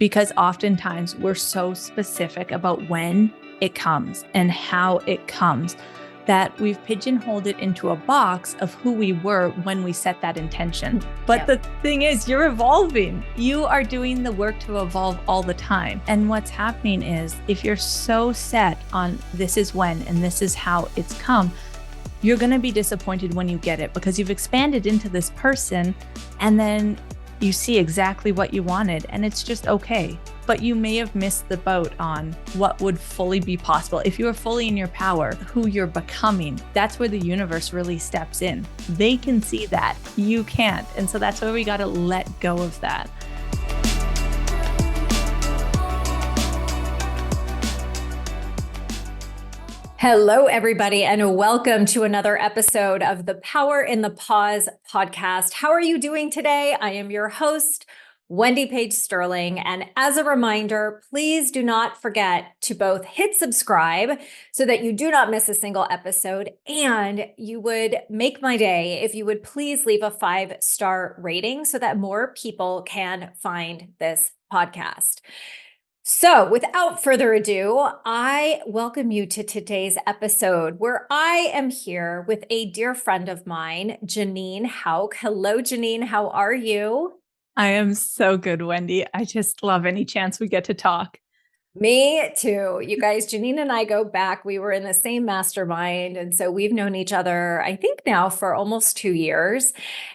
because oftentimes we're so specific about when it comes and how it comes that we've pigeonholed it into a box of who we were when we set that intention. But the thing is, you're evolving. You are doing the work to evolve all the time. And what's happening is if you're so set on this is when and this is how it's come, you're going to be disappointed when you get it because you've expanded into this person and then you see exactly what you wanted and it's just okay. But you may have missed the boat on what would fully be possible. If you are fully in your power, who you're becoming, that's where the universe really steps in. They can see that, you can't. And so that's where we got to let go of that. Hello, everybody, and welcome to another episode of the Power in the Pause podcast. How are you doing today? I am your host, Wendy Page Sterling. And as a reminder, please do not forget to both hit subscribe so that you do not miss a single episode. And you would make my day if you would please leave a 5-star rating so that more people can find this podcast. So without further ado, I welcome you to today's episode where I am here with a dear friend of mine, Jeanine Hauck. Hello, Jeanine. How are you? I am so good, Wendy. I just love any chance we get to talk. Me too. You guys, Jeanine and I go back. We were in the same mastermind. And so we've known each other, I think now for almost 2 years.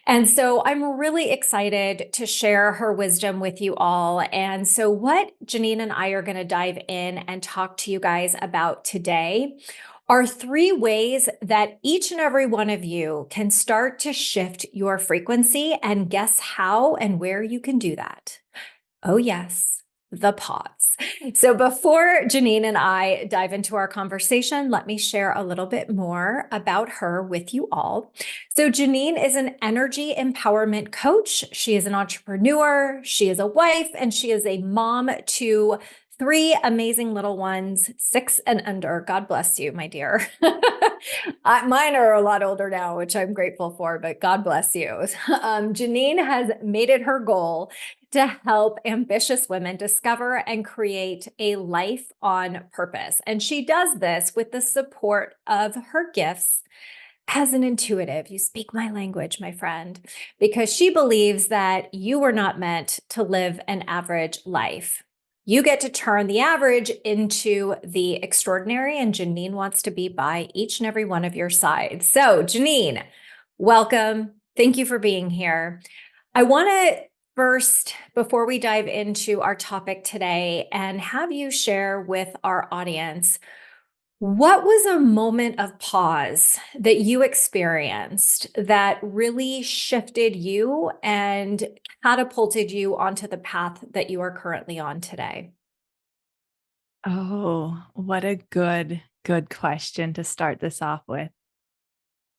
And so I'm really excited to share her wisdom with you all. And so what Jeanine and I are going to dive in and talk to you guys about today are 3 ways that each and every one of you can start to shift your frequency. And guess how and where you can do that? Oh, yes, the pause. So before Jeanine and I dive into our conversation, let me share a little bit more about her with you all. So Jeanine is an energy empowerment coach. She is an entrepreneur. She is a wife, and she is a mom to 3 amazing little ones, 6 and under. God bless you, my dear. Mine are a lot older now, which I'm grateful for, but God bless you. Jeanine has made it her goal to help ambitious women discover and create a life on purpose. And she does this with the support of her gifts as an intuitive. You speak my language, my friend, because she believes that you were not meant to live an average life. You get to turn the average into the extraordinary, and Jeanine wants to be by each and every one of your sides. So Jeanine, welcome. Thank you for being here. I want to first, before we dive into our topic today, and have you share with our audience, what was a moment of pause that you experienced that really shifted you and catapulted you onto the path that you are currently on today? Oh, what a good question to start this off with.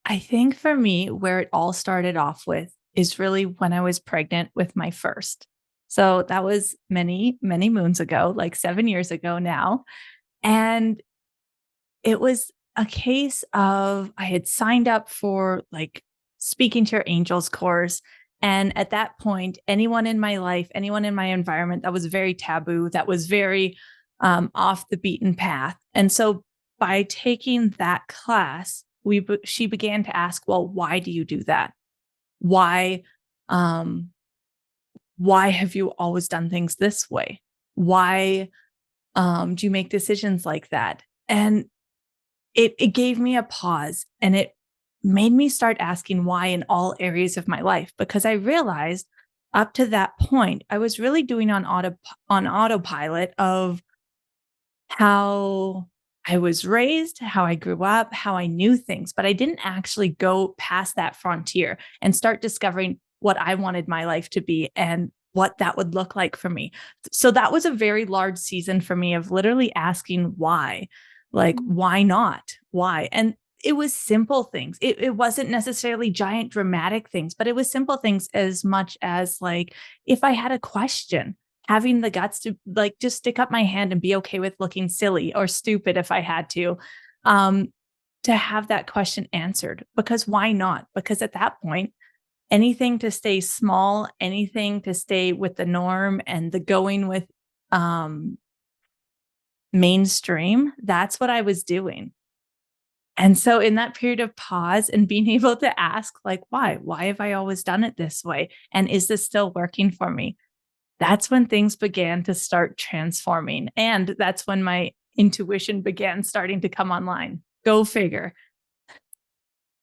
I think for me, where it all started off with is really when I was pregnant with my first. So that was many, many moons ago, like 7 years ago now. And it was a case of I had signed up for like speaking to your angels course. And at that point, anyone in my life, anyone in my environment, that was very taboo, that was very off the beaten path. And so by taking that class, she began to ask, well, why do you do that? Why have you always done things this way? Why do you make decisions like that? And it gave me a pause, and it made me start asking why in all areas of my life, because I realized up to that point, I was really doing on autopilot of how I was raised, how I grew up, how I knew things, but I didn't actually go past that frontier and start discovering what I wanted my life to be and what that would look like for me. So that was a very large season for me of literally asking why, like, why not? Why? And it was simple things. It wasn't necessarily giant dramatic things, but it was simple things as much as like, if I had a question, having the guts to like just stick up my hand and be okay with looking silly or stupid if I had to have that question answered. Because why not? Because at that point, anything to stay small, anything to stay with the norm and the going with mainstream, that's what I was doing. And so in that period of pause and being able to ask, like, why? Why have I always done it this way? And is this still working for me? That's when things began to start transforming. And that's when my intuition began starting to come online. Go figure.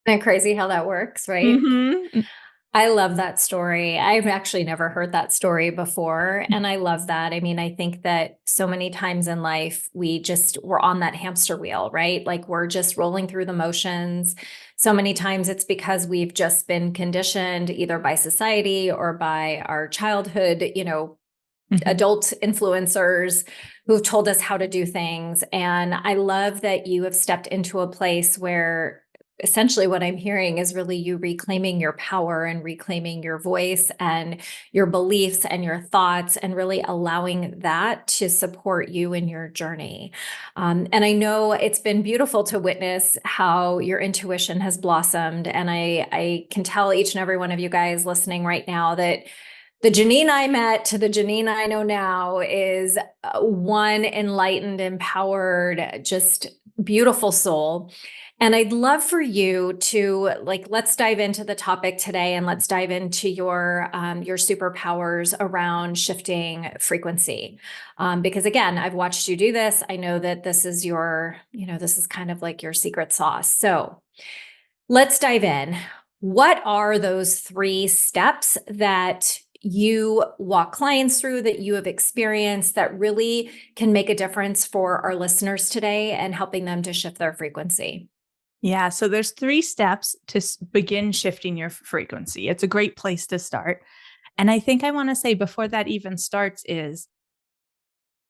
Isn't it crazy how that works, right? Mhm. I love that story. I've actually never heard that story before. And I love that. I mean, I think that so many times in life, we're on that hamster wheel, right? Like we're just rolling through the motions. So many times it's because we've just been conditioned either by society or by our childhood, Mhm. adult influencers who've told us how to do things. And I love that you have stepped into a place where essentially what I'm hearing is really you reclaiming your power and reclaiming your voice and your beliefs and your thoughts and really allowing that to support you in your journey. And I know it's been beautiful to witness how your intuition has blossomed. And I can tell each and every one of you guys listening right now that the Jeanine I met to the Jeanine I know now is one enlightened, empowered, just beautiful soul. And I'd love for you to let's dive into the topic today and let's dive into your superpowers around shifting frequency. Because again, I've watched you do this. I know that this is this is kind of like your secret sauce. So let's dive in. What are those 3 steps that you walk clients through that you have experienced that really can make a difference for our listeners today and helping them to shift their frequency? Yeah. So there's 3 steps to begin shifting your frequency. It's a great place to start. And I think I want to say before that even starts is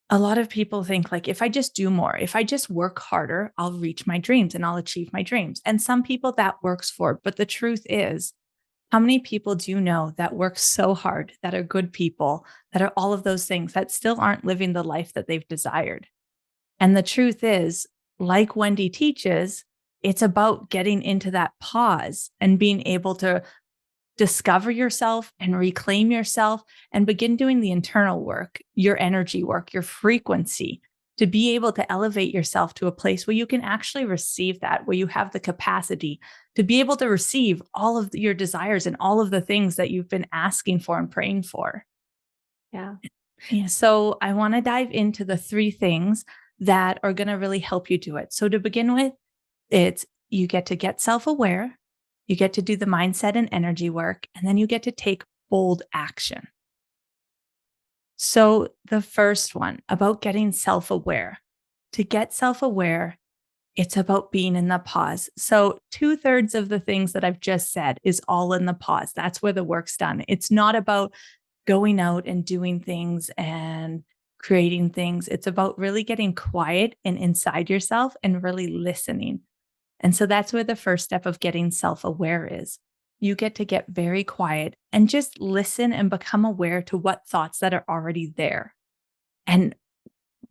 a lot of people think like, if I just do more, if I just work harder, I'll reach my dreams and I'll achieve my dreams. And some people that works for, but the truth is, how many people do you know that work so hard, that are good people, that are all of those things that still aren't living the life that they've desired? And the truth is, like Wendy teaches, it's about getting into that pause and being able to discover yourself and reclaim yourself and begin doing the internal work, your energy work, your frequency, to be able to elevate yourself to a place where you can actually receive that, where you have the capacity to be able to receive all of your desires and all of the things that you've been asking for and praying for. Yeah. Yeah, so I want to dive into the 3 things that are going to really help you do it. So to begin with, it's you get self-aware, you get to do the mindset and energy work, and then you get to take bold action. So the first one about getting self-aware. To get self-aware, it's about being in the pause. So 2/3 of the things that I've just said is all in the pause. That's where the work's done. It's not about going out and doing things and creating things. It's about really getting quiet and inside yourself and really listening. And so that's where the first step of getting self aware is. You get to get very quiet and just listen and become aware to what thoughts that are already there and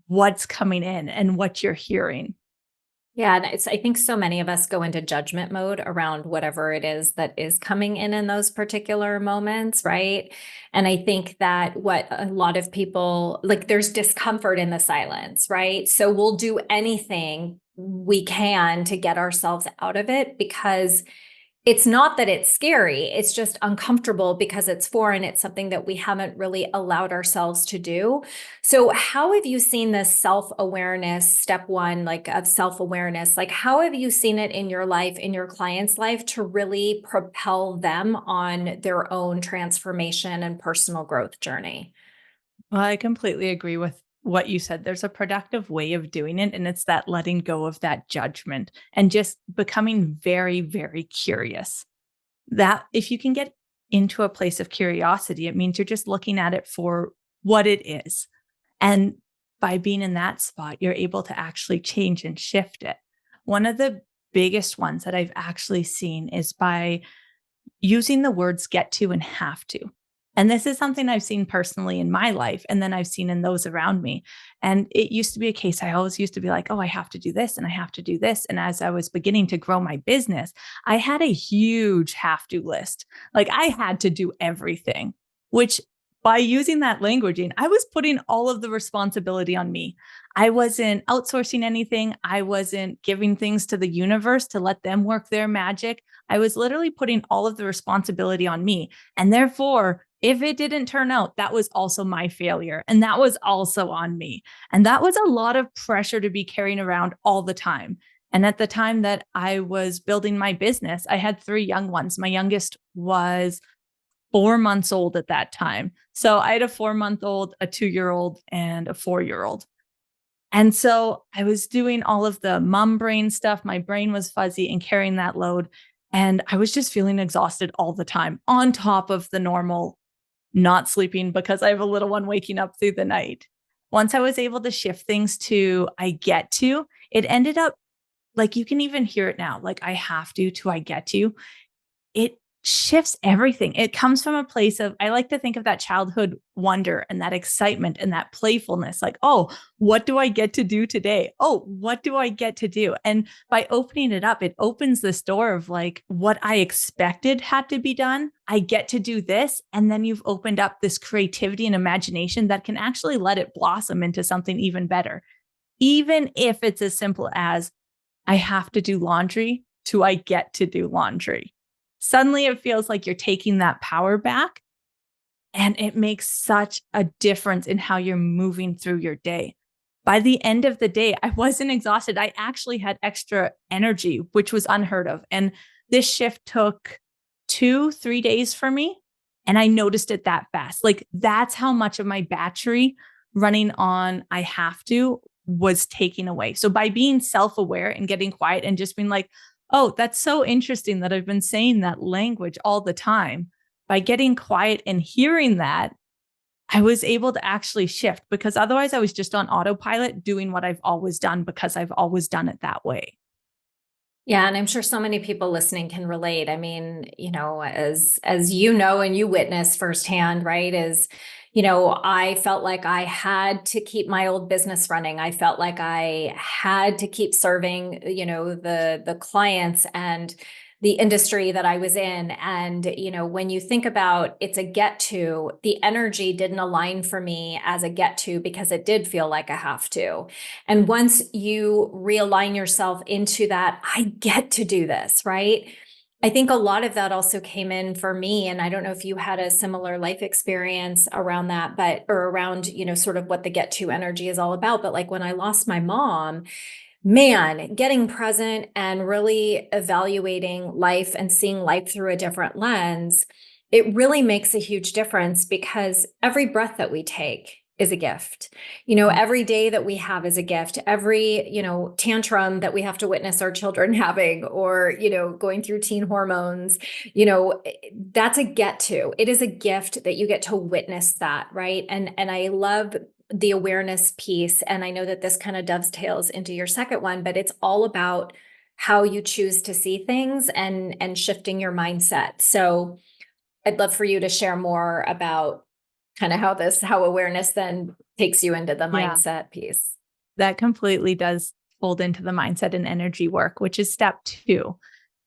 what's coming in and what you're hearing. Yeah, and I think so many of us go into judgment mode around whatever it is that is coming in those particular moments, right? And I think that what a lot of people there's discomfort in the silence, right? So we'll do anything we can to get ourselves out of it because it's not that it's scary, it's just uncomfortable because it's foreign. It's something that we haven't really allowed ourselves to do. So, how have you seen this self awareness, step one, of self awareness? Like, how have you seen it in your life, in your client's life, to really propel them on their own transformation and personal growth journey? Well, I completely agree with what you said. There's a productive way of doing it, and it's that letting go of that judgment and just becoming very, very curious. That if you can get into a place of curiosity, it means you're just looking at it for what it is. And by being in that spot, you're able to actually change and shift it. One of the biggest ones that I've actually seen is by using the words get to and have to. And this is something I've seen personally in my life, and then I've seen in those around me. And it used to be a case I always used to be like, oh, I have to do this and I have to do this. And as I was beginning to grow my business, I had a huge have to list. Like I had to do everything, which by using that languaging, I was putting all of the responsibility on me. I wasn't outsourcing anything. I wasn't giving things to the universe to let them work their magic. I was literally putting all of the responsibility on me. And therefore, if it didn't turn out, that was also my failure. And that was also on me. And that was a lot of pressure to be carrying around all the time. And at the time that I was building my business, I had three young ones. My youngest was 4 months old at that time. So I had a 4 month old, a 2 year old, and a 4 year old. And so I was doing all of the mom brain stuff. My brain was fuzzy and carrying that load. And I was just feeling exhausted all the time, on top of the normal not sleeping because I have a little one waking up through the night. Once I was able to shift things to I get to, it ended up like you can even hear it now, like I have to I get to. It shifts everything. It comes from a place of, I like to think of that childhood wonder and that excitement and that playfulness. Like, oh, what do I get to do today? Oh, what do I get to do? And by opening it up, it opens this door of like what I expected had to be done. I get to do this. And then you've opened up this creativity and imagination that can actually let it blossom into something even better. Even if it's as simple as I have to do laundry to I get to do laundry. Suddenly it feels like you're taking that power back, and it makes such a difference in how you're moving through your day. By the end of the day, I wasn't exhausted. I actually had extra energy, which was unheard of. And this shift took 2, 3 days for me. And I noticed it that fast. Like that's how much of my battery running on I have to was taking away. So by being self-aware and getting quiet and just being like, oh, that's so interesting that I've been saying that language all the time. By getting quiet and hearing that, I was able to actually shift because otherwise I was just on autopilot doing what I've always done because I've always done it that way. Yeah, and I'm sure so many people listening can relate. I mean, as you know and you witness firsthand, right? I felt like I had to keep my old business running. I felt like I had to keep serving, the clients and the industry that I was in. And, when you think about it's a get to, the energy didn't align for me as a get to because it did feel like a have to. And once you realign yourself into that, I get to do this, right? I think a lot of that also came in for me. And I don't know if you had a similar life experience around that, or around, sort of what the get to energy is all about. But like when I lost my mom, man, getting present and really evaluating life and seeing life through a different lens, it really makes a huge difference because every breath that we take is a gift. Every day that we have is a gift. Every, tantrum that we have to witness our children having or, going through teen hormones, that's a get to. It is a gift that you get to witness that, right? And I love the awareness piece. And I know that this kind of dovetails into your second one, but it's all about how you choose to see things and shifting your mindset. So I'd love for you to share more about kind of how awareness then takes you into the Yeah, mindset piece. that completely does fold into the mindset and energy work, which is step two.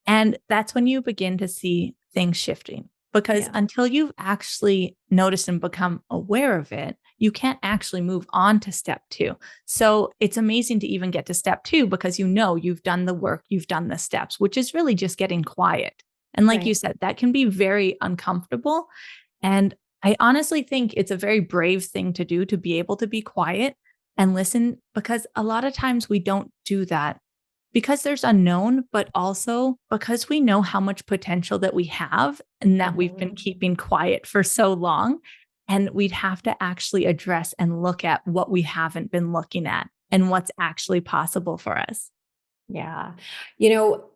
And that's when you begin to see things shifting. Because Yeah. until you've actually noticed and become aware of it, you can't actually move on to step two. So it's amazing to even get to step two because you've done the work, you've done the steps, which is really just getting quiet. And like you Right. said, that can be very uncomfortable. And I honestly think it's a very brave thing to do to be able to be quiet and listen because a lot of times we don't do that because there's unknown, but also because we know how much potential that we have and that we've been Mhm. keeping quiet for so long. And we'd have to actually address and look at what we haven't been looking at and what's actually possible for us. Yeah.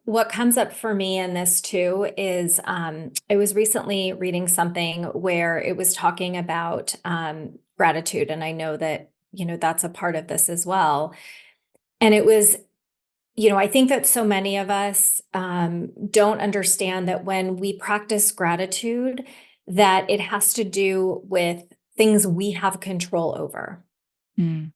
What comes up for me in this too is I was recently reading something where it was talking about gratitude. And I know that, that's a part of this as well. And it was, I think that so many of us don't understand that when we practice gratitude, that it has to do with things we have control over. Mm.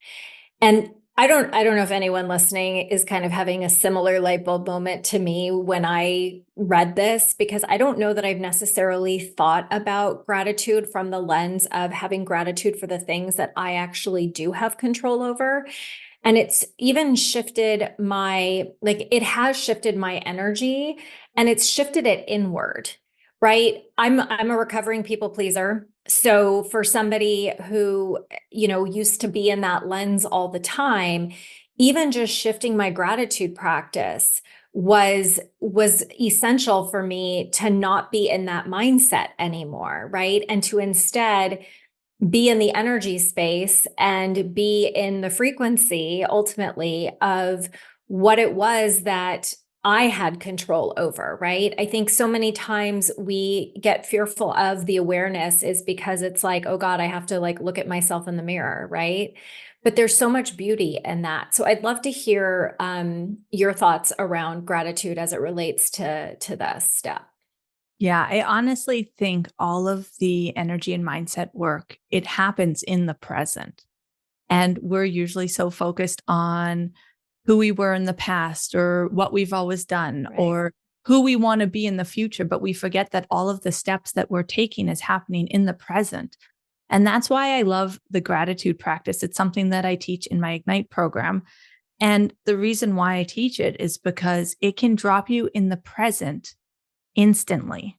And I don't know if anyone listening is kind of having a similar light bulb moment to me when I read this, because I don't know that I've necessarily thought about gratitude from the lens of having gratitude for the things that I actually do have control over. And it's even shifted it has shifted my energy, and it's shifted it inward, right? I'm a recovering people pleaser. So for somebody who, used to be in that lens all the time, even just shifting my gratitude practice was essential for me to not be in that mindset anymore, right? And to instead be in the energy space and be in the frequency ultimately of what it was that I had control over, right? I think so many times we get fearful of the awareness is because it's like, oh God, I have to like look at myself in the mirror, right? But there's so much beauty in that. So I'd love to hear your thoughts around gratitude as it relates to this step. Yeah, I honestly think all of the energy and mindset work, it happens in the present. And we're usually so focused on who we were in the past or what we've always done Right. or who we want to be in the future. But we forget that all of the steps that we're taking is happening in the present. And that's why I love the gratitude practice. It's something that I teach in my Ignite program. And the reason why I teach it is because it can drop you in the present instantly.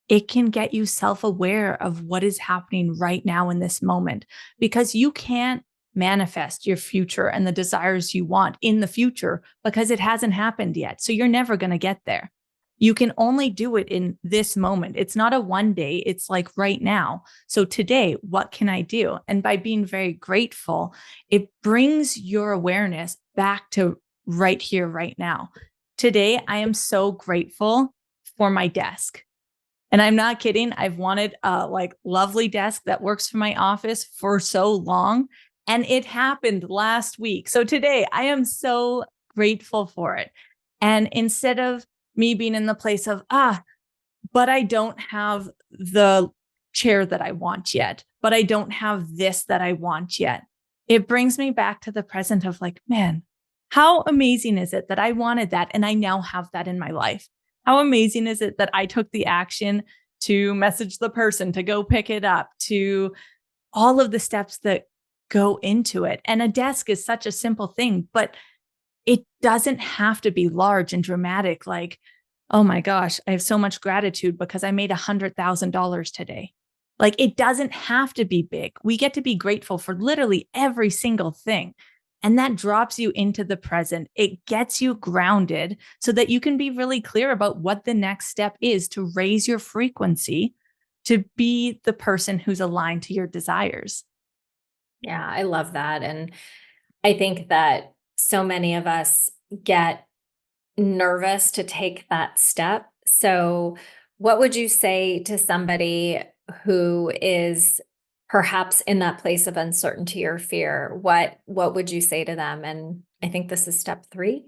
It can get you self aware of what is happening right now in this moment, because you can't manifest your future and the desires you want in the future because it hasn't happened yet. So you're never going to get there. You can only do it in this moment. It's not a one day, it's like right now. So today, what can I do? And by being very grateful, it brings your awareness back to right here, right now. Today, I am so grateful for my desk. And I'm not kidding. I've wanted a like lovely desk that works for my office for so long. And it happened last week. So today I am so grateful for it. And instead of me being in the place of, but I don't have the chair that I want yet, but I don't have this that I want yet, it brings me back to the present of like, man, how amazing is it that I wanted that and I now have that in my life? How amazing is it that I took the action to message the person, to go pick it up, to all of the steps that go into it? And a desk is such a simple thing, but it doesn't have to be large and dramatic. Like, oh my gosh, I have so much gratitude because I made $100,000 today. Like, it doesn't have to be big. We get to be grateful for literally every single thing. And that drops you into the present. It gets you grounded so that you can be really clear about what the next step is to raise your frequency to be the person who's aligned to your desires. Yeah, I love that. And I think that so many of us get nervous to take that step. So, what would you say to somebody who is perhaps in that place of uncertainty or fear? What would you say to them? And I think this is step 3.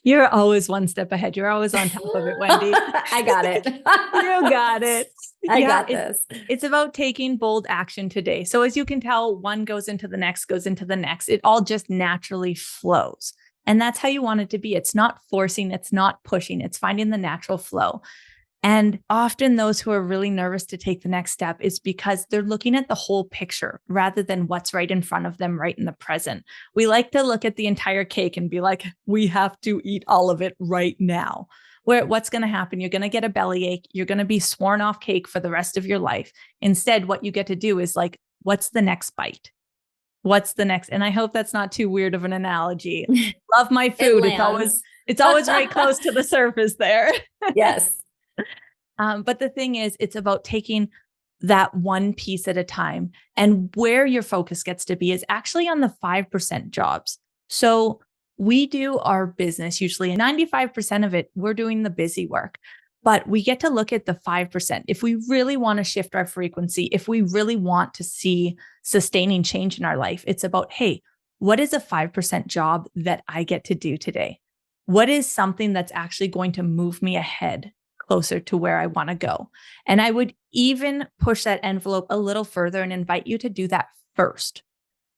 You're always one step ahead. You're always on top of it, Wendy. I got it. You got it. I Yeah, got this. it's about taking bold action today. So as you can tell, one goes into the next, goes into the next. It all just naturally flows. And that's how you want it to be. It's not forcing, it's not pushing, it's finding the natural flow. And often those who are really nervous to take the next step is because they're looking at the whole picture rather than what's right in front of them right in the present. We like to look at the entire cake and be like, we have to eat all of it right now. Where what's going to happen? You're going to get a bellyache. You're going to be sworn off cake for the rest of your life. Instead, what you get to do is like, what's the next bite? What's the next? And I hope that's not too weird of an analogy. Love my It food. lands. It's always right close to the surface there. Yes. But the thing is, it's about taking that one piece at a time. And where your focus gets to be is actually on the 5% jobs. So we do our business usually, and 95% of it, we're doing the busy work. But we get to look at the 5%. If we really want to shift our frequency, if we really want to see sustaining change in our life, it's about, hey, what is a 5% job that I get to do today? What is something that's actually going to move me ahead closer to where I want to go. And I would even push that envelope a little further and invite you to do that first.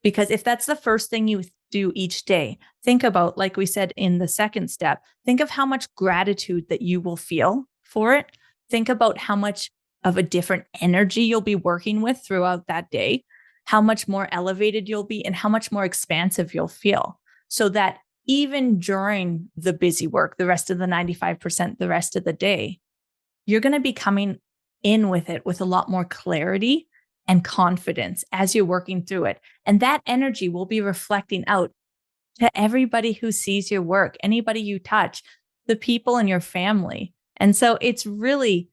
Because if that's the first thing you do each day, think about, like we said in the second step, think of how much gratitude that you will feel for it. Think about how much of a different energy you'll be working with throughout that day, how much more elevated you'll be, and how much more expansive you'll feel. So that even during the busy work, the rest of the 95%, the rest of the day, you're going to be coming in with it with a lot more clarity and confidence as you're working through it. And that energy will be reflecting out to everybody who sees your work, anybody you touch, the people in your family. And so it's really,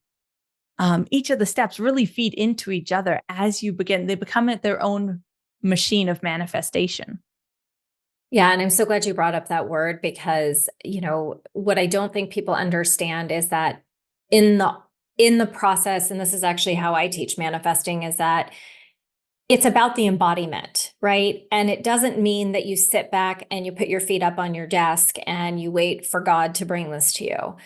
each of the steps really feed into each other as you begin. They become their own machine of manifestation. Yeah. And I'm so glad you brought up that word because, what I don't think people understand is that in the process, and this is actually how I teach manifesting, is that it's about the embodiment, right? And it doesn't mean that you sit back and you put your feet up on your desk and you wait for God to bring this to you.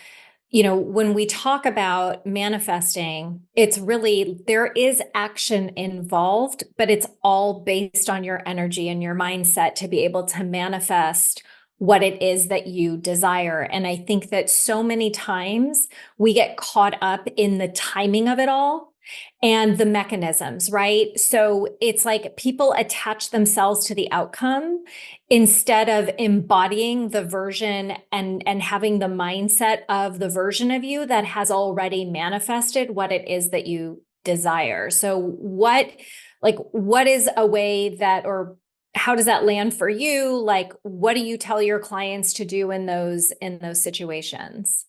When we talk about manifesting, it's really, there is action involved, but it's all based on your energy and your mindset to be able to manifest what it is that you desire. And I think that so many times we get caught up in the timing of it all and the mechanisms, right? So it's like people attach themselves to the outcome instead of embodying the version and having the mindset of the version of you that has already manifested what it is that you desire. So what is a way that, or how does that land for you? Like, what do you tell your clients to do in those situations?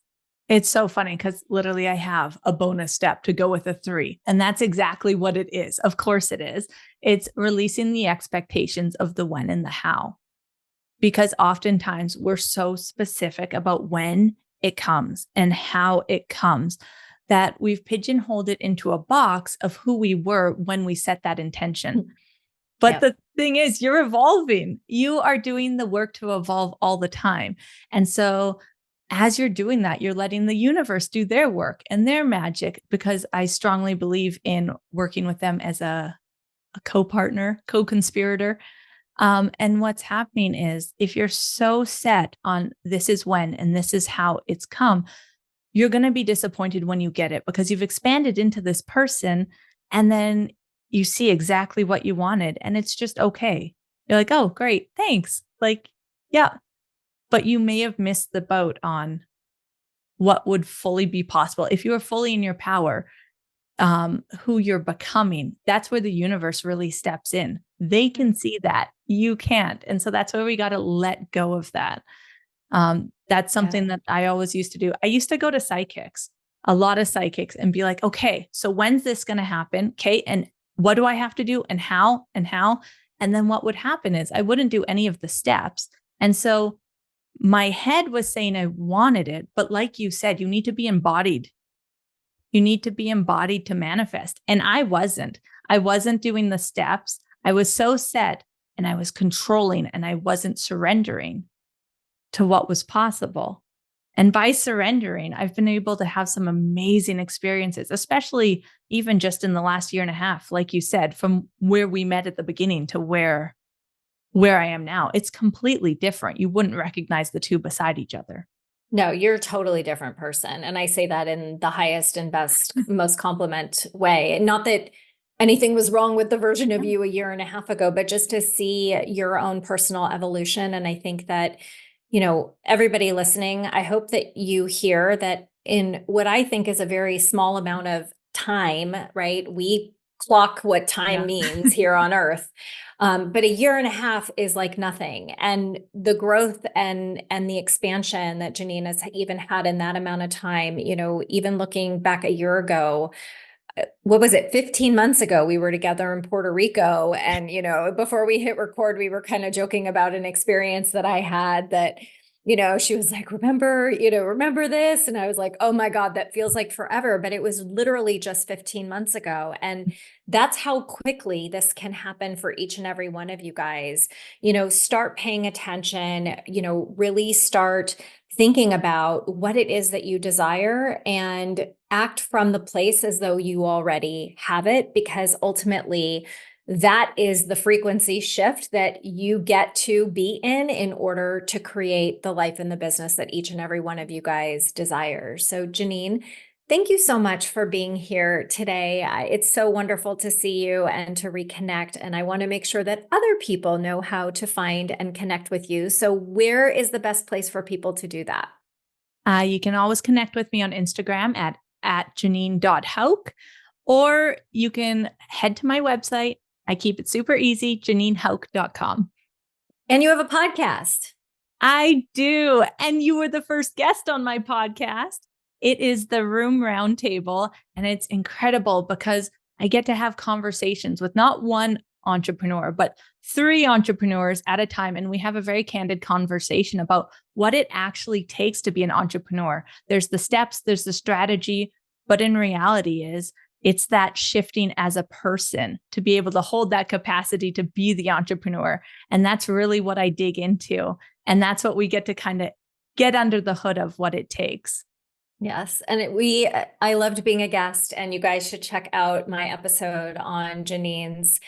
It's so funny because literally I have a bonus step to go with a 3. And that's exactly what it is. Of course it is. It's releasing the expectations of the when and the how. Because oftentimes we're so specific about when it comes and how it comes that we've pigeonholed it into a box of who we were when we set that intention. But the thing is, you're evolving. You are doing the work to evolve all the time. And so as you're doing that, you're letting the universe do their work and their magic, because I strongly believe in working with them as a co-partner, co-conspirator. And what's happening is if you're so set on this is when and this is how it's come, you're going to be disappointed when you get it because you've expanded into this person and then you see exactly what you wanted and it's just okay. You're like, oh, great. Thanks. Like, yeah. But you may have missed the boat on what would fully be possible. If you were fully in your power, who you're becoming, that's where the universe really steps in. They can see that. You can't. And so that's where we got to let go of that. That's something that I always used to do. I used to go to psychics, a lot of psychics, and be like, okay, so when's this going to happen? Okay. And what do I have to do and how and how? And then what would happen is I wouldn't do any of the steps. And so my head was saying I wanted it, but like you said, you need to be embodied. You need to be embodied to manifest. And I wasn't doing the steps. I was so set and I was controlling and I wasn't surrendering to what was possible. And by surrendering, I've been able to have some amazing experiences, especially even just in the last year and a half, like you said, from where we met at the beginning to where I am now. It's completely different. You wouldn't recognize the two beside each other. No, you're a totally different person. And I say that in the highest and best, most compliment way. Not that anything was wrong with the version of you a year and a half ago, but just to see your own personal evolution. And I think that, everybody listening, I hope that you hear that in what I think is a very small amount of time, right? We clock what time means here on earth. But a year and a half is like nothing. And the growth and the expansion that Jeanine has even had in that amount of time, even looking back a year ago, what was it, 15 months ago, we were together in Puerto Rico. And, before we hit record, we were kind of joking about an experience that I had that, she was like, remember this? And I was like, oh my God, that feels like forever. But it was literally just 15 months ago. And that's how quickly this can happen for each and every one of you guys. Start paying attention, really start thinking about what it is that you desire and act from the place as though you already have it, because ultimately, that is the frequency shift that you get to be in order to create the life and the business that each and every one of you guys desires. So, Jeanine, thank you so much for being here today. It's so wonderful to see you and to reconnect. And I want to make sure that other people know how to find and connect with you. So, where is the best place for people to do that? You can always connect with me on Instagram at Jeanine.Hauck, or you can head to my website. I keep it super easy, JanineHauck.com. And you have a podcast. I do. And you were the first guest on my podcast. It is the Room Roundtable, and it's incredible because I get to have conversations with not one entrepreneur, but 3 entrepreneurs at a time. And we have a very candid conversation about what it actually takes to be an entrepreneur. There's the steps, there's the strategy, but in reality it's that shifting as a person to be able to hold that capacity to be the entrepreneur. And that's really what I dig into. And that's what we get to kind of get under the hood of what it takes. Yes. And I loved being a guest, and you guys should check out my episode on Jeanine's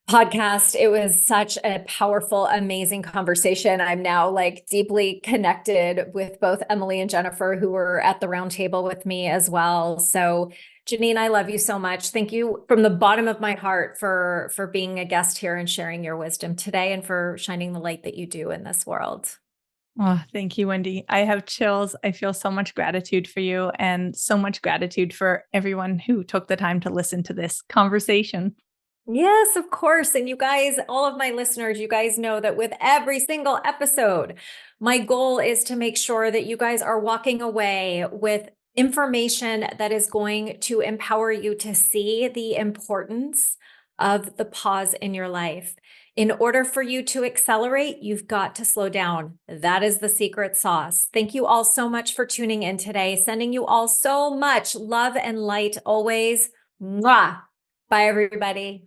podcast. It was such a powerful, amazing conversation. I'm now like deeply connected with both Emily and Jennifer, who were at the round table with me as well. So Jeanine, I love you so much. Thank you from the bottom of my heart for being a guest here and sharing your wisdom today, and for shining the light that you do in this world. Oh, thank you, Wendy. I have chills. I feel so much gratitude for you, and so much gratitude for everyone who took the time to listen to this conversation. Yes, of course. And you guys, all of my listeners, you guys know that with every single episode, my goal is to make sure that you guys are walking away with information that is going to empower you to see the importance of the pause in your life. In order for you to accelerate, you've got to slow down. That is the secret sauce. Thank you all so much for tuning in today. Sending you all so much love and light always. Mwah. Bye, everybody.